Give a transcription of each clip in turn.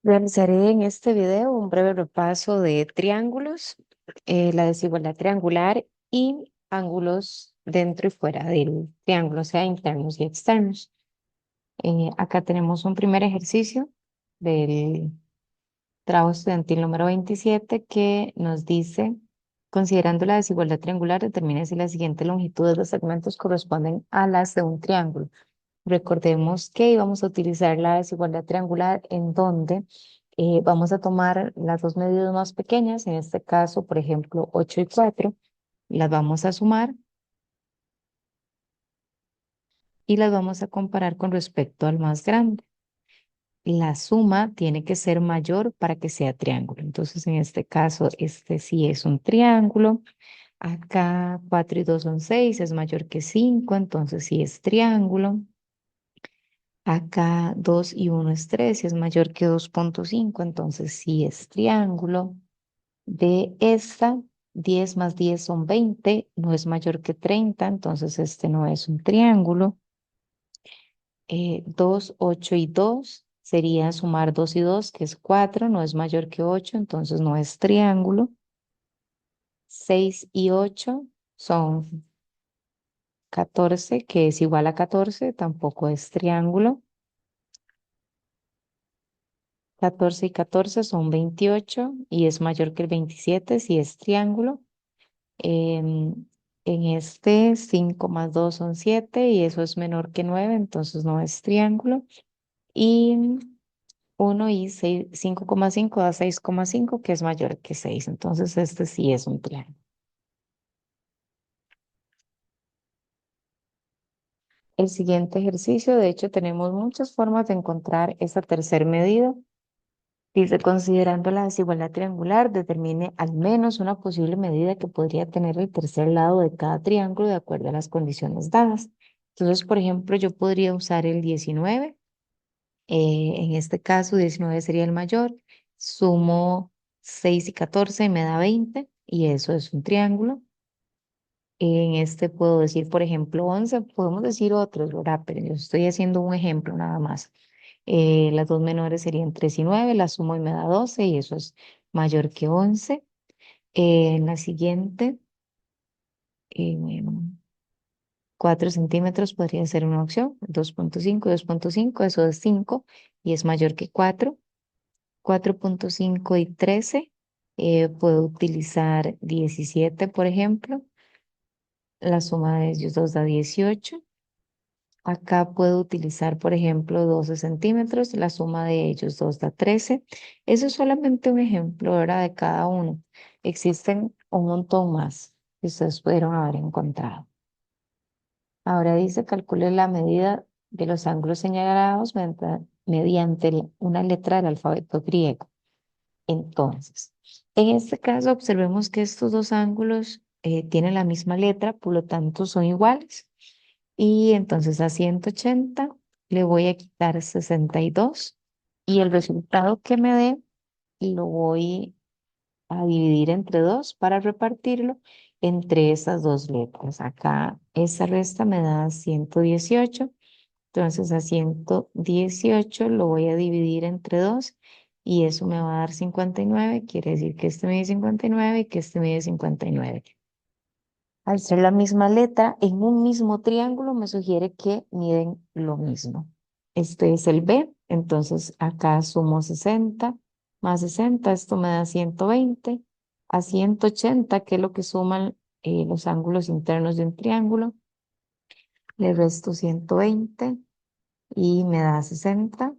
Realizaré en este video un breve repaso de triángulos, la desigualdad triangular y ángulos dentro y fuera del triángulo, o sea, internos y externos. Acá tenemos un primer ejercicio del trabajo estudiantil número 27 que nos dice, considerando la desigualdad triangular, determine si las siguientes longitudes de segmentos corresponden a las de un triángulo. Recordemos que íbamos a utilizar la desigualdad triangular en donde vamos a tomar las dos medidas más pequeñas, en este caso, por ejemplo, 8 y 4, las vamos a sumar y las vamos a comparar con respecto al más grande. La suma tiene que ser mayor para que sea triángulo. Entonces, en este caso, este sí es un triángulo. Acá 4 y 2 son 6, es mayor que 5, entonces sí es triángulo. Acá 2 y 1 es 3 y es mayor que 2,5, entonces sí es triángulo. De esta, 10 más 10 son 20, no es mayor que 30, entonces este no es un triángulo. 2, 8 y 2 sería sumar 2 y 2, que es 4, no es mayor que 8, entonces no es triángulo. 6 y 8 son 14, que es igual a 14, tampoco es triángulo. 14 y 14 son 28 y es mayor que el 27 si es triángulo. Em, en este 5 más 2 son 7 y eso es menor que 9, entonces no es triángulo. Y 1 y 5,5 da 6,5 que es mayor que 6, entonces este sí es un triángulo. El siguiente ejercicio, de hecho, tenemos muchas formas de encontrar esa tercera medida. Dice, considerando la desigualdad triangular, determine al menos una posible medida que podría tener el tercer lado de cada triángulo de acuerdo a las condiciones dadas. Entonces, por ejemplo, yo podría usar el 19. En este caso, 19 sería el mayor. Sumo 6 y 14 y me da 20 y eso es un triángulo. En este puedo decir, por ejemplo, 11. Podemos decir otros, ¿verdad? Pero yo estoy haciendo un ejemplo nada más. Las dos menores serían 3 y 9, la sumo y me da 12 y eso es mayor que 11. En la siguiente, bueno, 4 centímetros podría ser una opción, 2,5, 2,5, eso es 5 y es mayor que 4. 4,5 y 13, puedo utilizar 17, por ejemplo. La suma de ellos dos da 18. Acá puedo utilizar, por ejemplo, 12 centímetros, la suma de ellos dos da 13. Eso es solamente un ejemplo, ¿verdad? De cada uno. Existen un montón más que ustedes pudieron haber encontrado. Ahora dice, calcule la medida de los ángulos señalados mediante una letra del alfabeto griego. Entonces, en este caso, observemos que estos dos ángulos tienen la misma letra, por lo tanto son iguales. Y entonces a 180 le voy a quitar 62 y el resultado que me dé lo voy a dividir entre 2 para repartirlo entre esas dos letras. Acá esa resta me da 118, entonces a 118 lo voy a dividir entre 2 y eso me va a dar 59, quiere decir que este mide 59 y que este mide 59. Al ser la misma letra en un mismo triángulo, me sugiere que miden lo mismo. Este es el B, entonces acá sumo 60 más 60, esto me da 120. A 180, que es lo que suman los ángulos internos de un triángulo, le resto 120 y me da 60.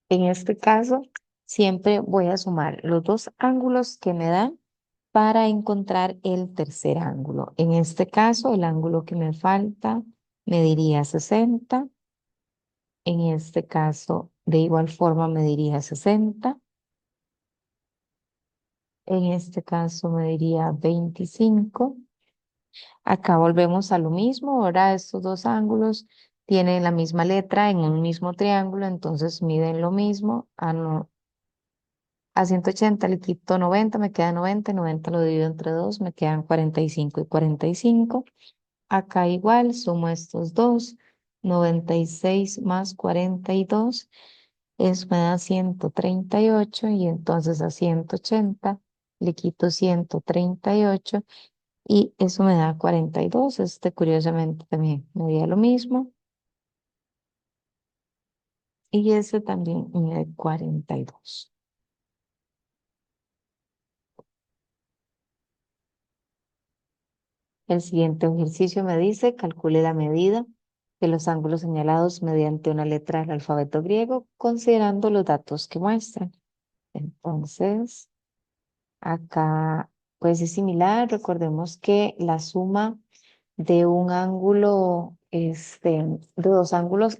En este caso, siempre voy a sumar los dos ángulos que me dan para encontrar el tercer ángulo. En este caso, el ángulo que me falta mediría 60. En este caso, de igual forma, mediría 60. En este caso, mediría 25. Acá volvemos a lo mismo. Ahora estos dos ángulos tienen la misma letra en un mismo triángulo, entonces miden lo mismo. Ah, no. A 180 le quito 90, me queda 90, 90 lo divido entre 2, me quedan 45 y 45. Acá igual, sumo estos dos, 96 más 42, eso me da 138 y entonces a 180 le quito 138 y eso me da 42. Este curiosamente también me dio lo mismo y ese también me da 42. El siguiente ejercicio me dice, calcule la medida de los ángulos señalados mediante una letra del alfabeto griego, considerando los datos que muestran. Entonces, acá pues es similar. Recordemos que la suma de un ángulo, de dos ángulos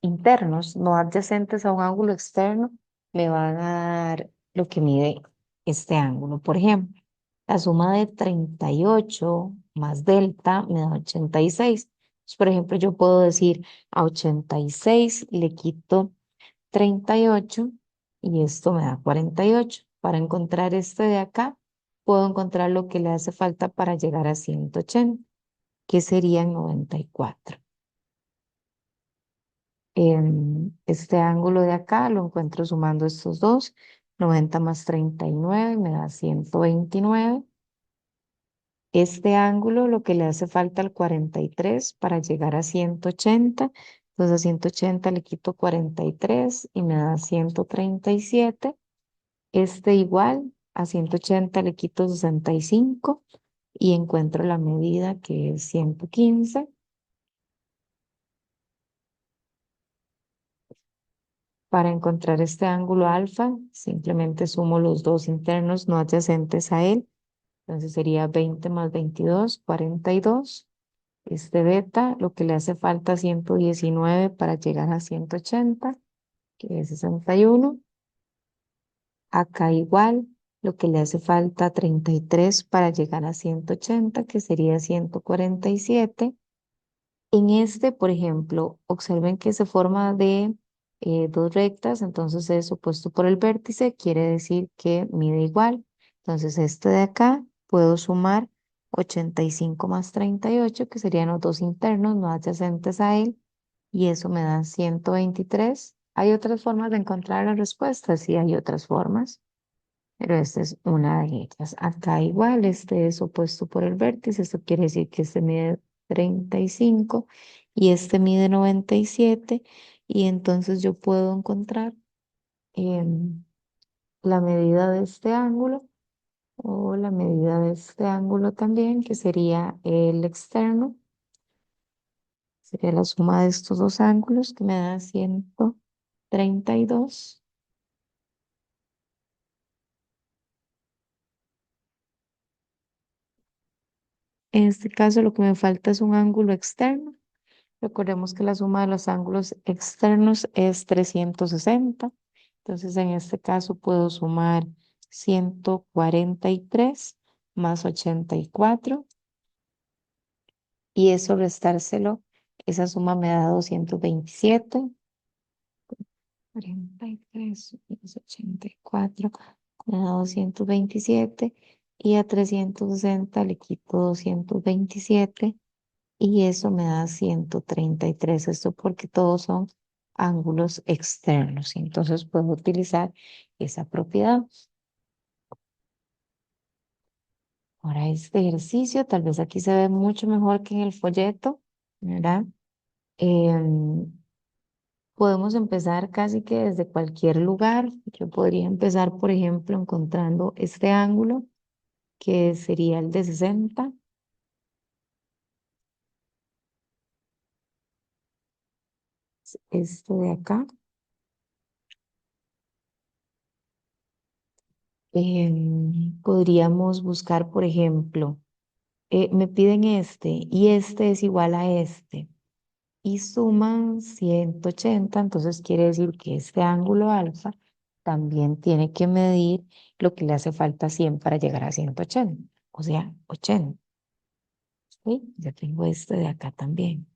internos, no adyacentes a un ángulo externo, me van a dar lo que mide este ángulo. Por ejemplo, la suma de 38 más delta me da 86. Entonces, por ejemplo, yo puedo decir a 86 le quito 38 y esto me da 48. Para encontrar este de acá, puedo encontrar lo que le hace falta para llegar a 180, que serían 94. Este ángulo de acá lo encuentro sumando estos dos. 90 más 39 me da 129. Este ángulo lo que le hace falta al 43 para llegar a 180. Entonces a 180 le quito 43 y me da 137. Este igual, a 180 le quito 65 y encuentro la medida que es 115. Para encontrar este ángulo alfa, simplemente sumo los dos internos no adyacentes a él. Entonces sería 20 más 22, 42. Este beta, lo que le hace falta 119 para llegar a 180, que es 61. Acá igual, lo que le hace falta 33 para llegar a 180, que sería 147. En este, por ejemplo, observen que se forma de dos rectas, entonces es opuesto por el vértice, quiere decir que mide igual. Entonces este de acá puedo sumar 85 más 38, que serían los dos internos no adyacentes a él, y eso me da 123. ¿Hay otras formas de encontrar la respuesta? Sí, hay otras formas, pero esta es una de ellas. Acá igual, este es opuesto por el vértice, esto quiere decir que este mide 35 y este mide 97 y entonces yo puedo encontrar em, la medida de este ángulo o la medida de este ángulo también, que sería el externo, sería la suma de estos dos ángulos que me da 132. En este caso lo que me falta es un ángulo externo. Recordemos que la suma de los ángulos externos es 360. Entonces, en este caso puedo sumar 143 más 84 y eso restárselo, esa suma me da 227. 43 más 84 me da 227 y a 360 le quito 227 y eso me da 133. Esto porque todos son ángulos externos. Entonces puedo utilizar esa propiedad. Ahora este ejercicio, tal vez aquí se ve mucho mejor que en el folleto, ¿verdad? Em, Podemos empezar casi que desde cualquier lugar. Yo podría empezar, por ejemplo, encontrando este ángulo, que sería el de 60. Este de acá. Podríamos buscar, por ejemplo, me piden este y este es igual a este y suman 180, entonces quiere decir que este ángulo alfa también tiene que medir lo que le hace falta 100 para llegar a 180, o sea, 80. ¿Sí? Ya tengo este de acá también.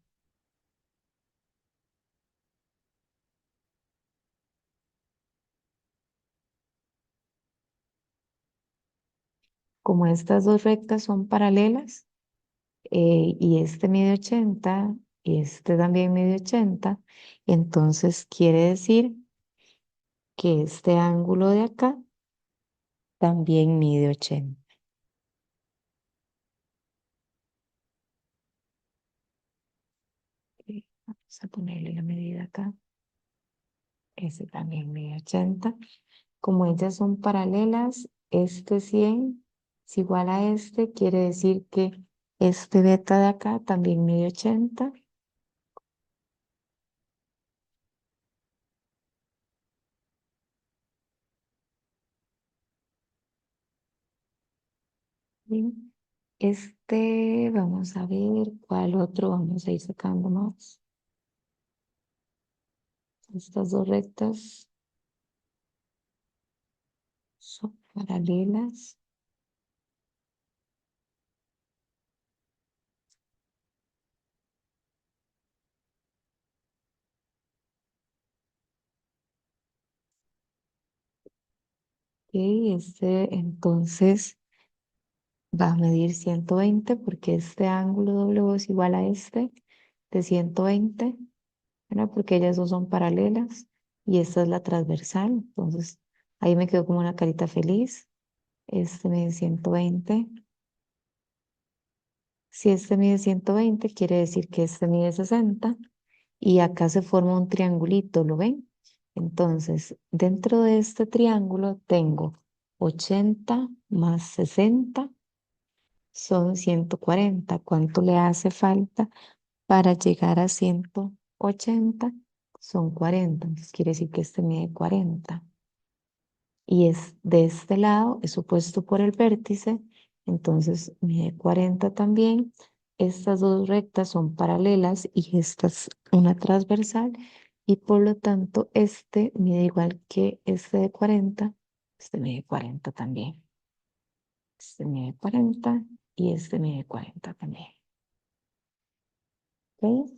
Como estas dos rectas son paralelas, y este mide 80 y este también mide 80, entonces quiere decir que este ángulo de acá también mide 80. Vamos a ponerle la medida acá. Este también mide 80. Como ellas son paralelas, este 100 es igual a este, quiere decir que este beta de acá también mide 80. ¿Sí? Este, vamos a ver cuál otro vamos a ir sacando más. Estas dos rectas son paralelas. Y este entonces va a medir 120 porque este ángulo W es igual a este de 120, ¿verdad? Porque ellas dos son paralelas y esta es la transversal. Entonces ahí me quedó como una carita feliz. Este mide 120. Si este mide 120, quiere decir que este mide 60 y acá se forma un triangulito, ¿lo ven? Entonces, dentro de este triángulo tengo 80 más 60 son 140. ¿Cuánto le hace falta para llegar a 180? Son 40. Entonces, quiere decir que este mide 40 y es de este lado, es opuesto por el vértice, entonces mide 40 también. Estas dos rectas son paralelas y esta es una transversal y por lo tanto este mide igual que este de 40, este mide 40 también. Este mide 40 y este mide 40 también. ¿Ok?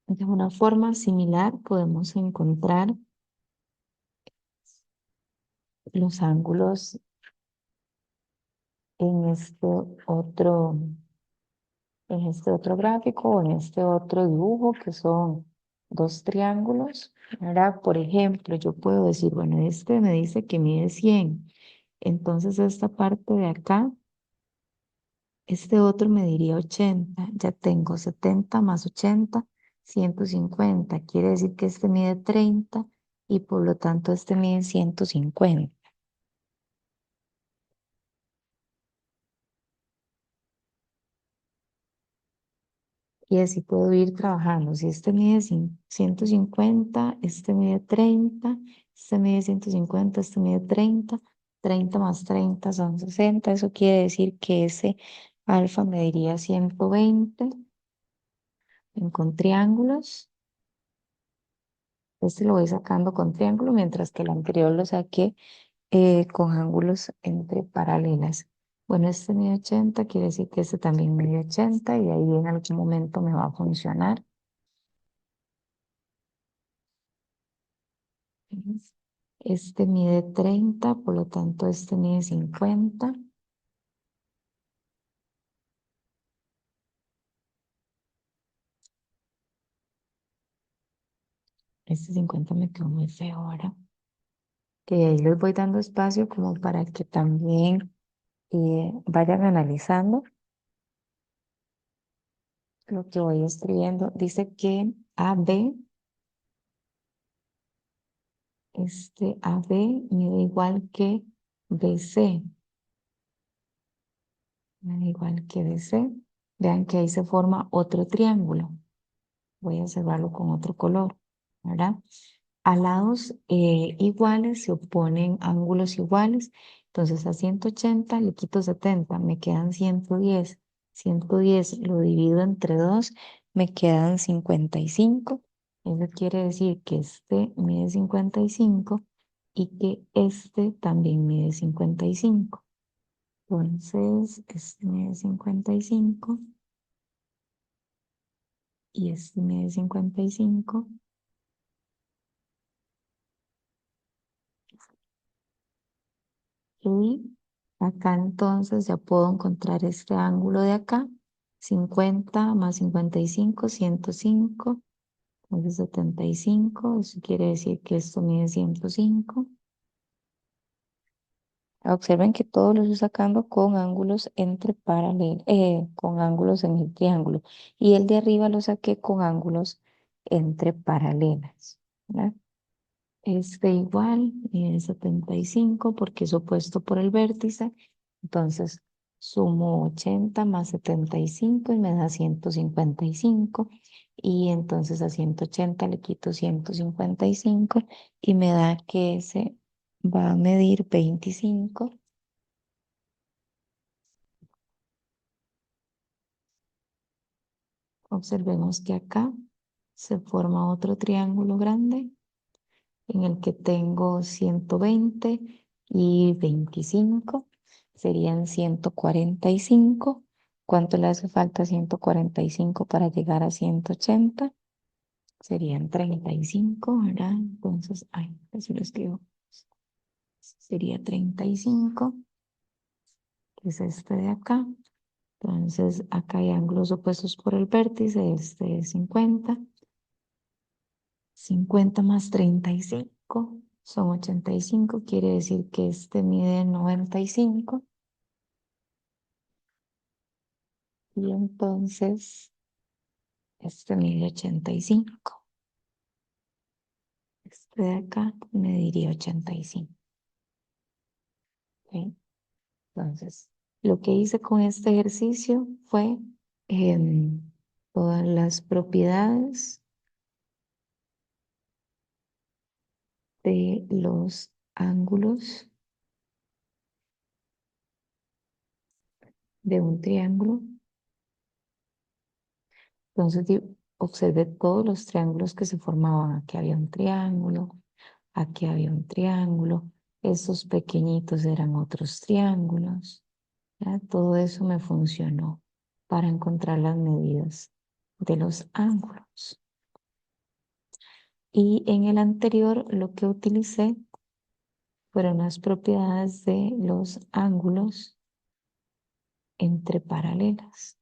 De una forma similar podemos encontrar los ángulos en este otro gráfico o en este otro dibujo que son dos triángulos. Ahora, por ejemplo, yo puedo decir, bueno, este me dice que mide 100. Entonces esta parte de acá, este otro me diría 80. Ya tengo 70 más 80, 150. Quiere decir que este mide 30 y por lo tanto este mide 150. Y así puedo ir trabajando. Si este mide 150, este mide 30, este mide 150, este mide 30, 30 más 30 son 60. Eso quiere decir que ese alfa mediría 120 con triángulos. Este lo voy sacando con triángulo, mientras que el anterior lo saqué con ángulos entre paralelas. Bueno, este mide 80, quiere decir que este también mide 80 y ahí en algún momento me va a funcionar. Este mide 30, por lo tanto este mide 50. Este 50 me quedó muy feo ahora. Que ahí les voy dando espacio como para que también vayan analizando lo que voy escribiendo. Dice que AB, este AB mide igual que BC. Mide igual que BC. Vean que ahí se forma otro triángulo. Voy a cerrarlo con otro color, ¿verdad? A lados iguales se oponen ángulos iguales. Entonces a 180 le quito 70, me quedan 110. 110 lo divido entre 2, me quedan 55. Eso quiere decir que este mide 55 y que este también mide 55. Entonces, este mide 55 y este mide 55. Y acá entonces ya puedo encontrar este ángulo de acá. 50 más 55, 105. Entonces 75, eso quiere decir que esto mide 105. Observen que todos los estoy sacando con ángulos entre paralelos, con ángulos en el triángulo. Y el de arriba lo saqué con ángulos entre paralelas, ¿verdad? Este igual mide 75 porque es opuesto por el vértice. Entonces sumo 80 más 75 y me da 155. Y entonces a 180 le quito 155 y me da que ese va a medir 25. Observemos que acá se forma otro triángulo grande en el que tengo 120 y 25. Serían 145. ¿Cuánto le hace falta a 145 para llegar a 180? Serían 35, ¿verdad? Entonces, ay, así lo escribo. Sería 35, que es este de acá. Entonces, acá hay ángulos opuestos por el vértice, este es 50. 50 más 35 son 85, quiere decir que este mide 95. Y entonces este mide 85. Este de acá mediría 85. ¿Ok? Entonces, lo que hice con este ejercicio fue em, todas las propiedades de los ángulos de un triángulo. Entonces observé todos los triángulos que se formaban. Aquí había un triángulo, aquí había un triángulo. Estos pequeñitos eran otros triángulos. ¿Ya? Todo eso me funcionó para encontrar las medidas de los ángulos. Y en el anterior lo que utilicé fueron las propiedades de los ángulos entre paralelas.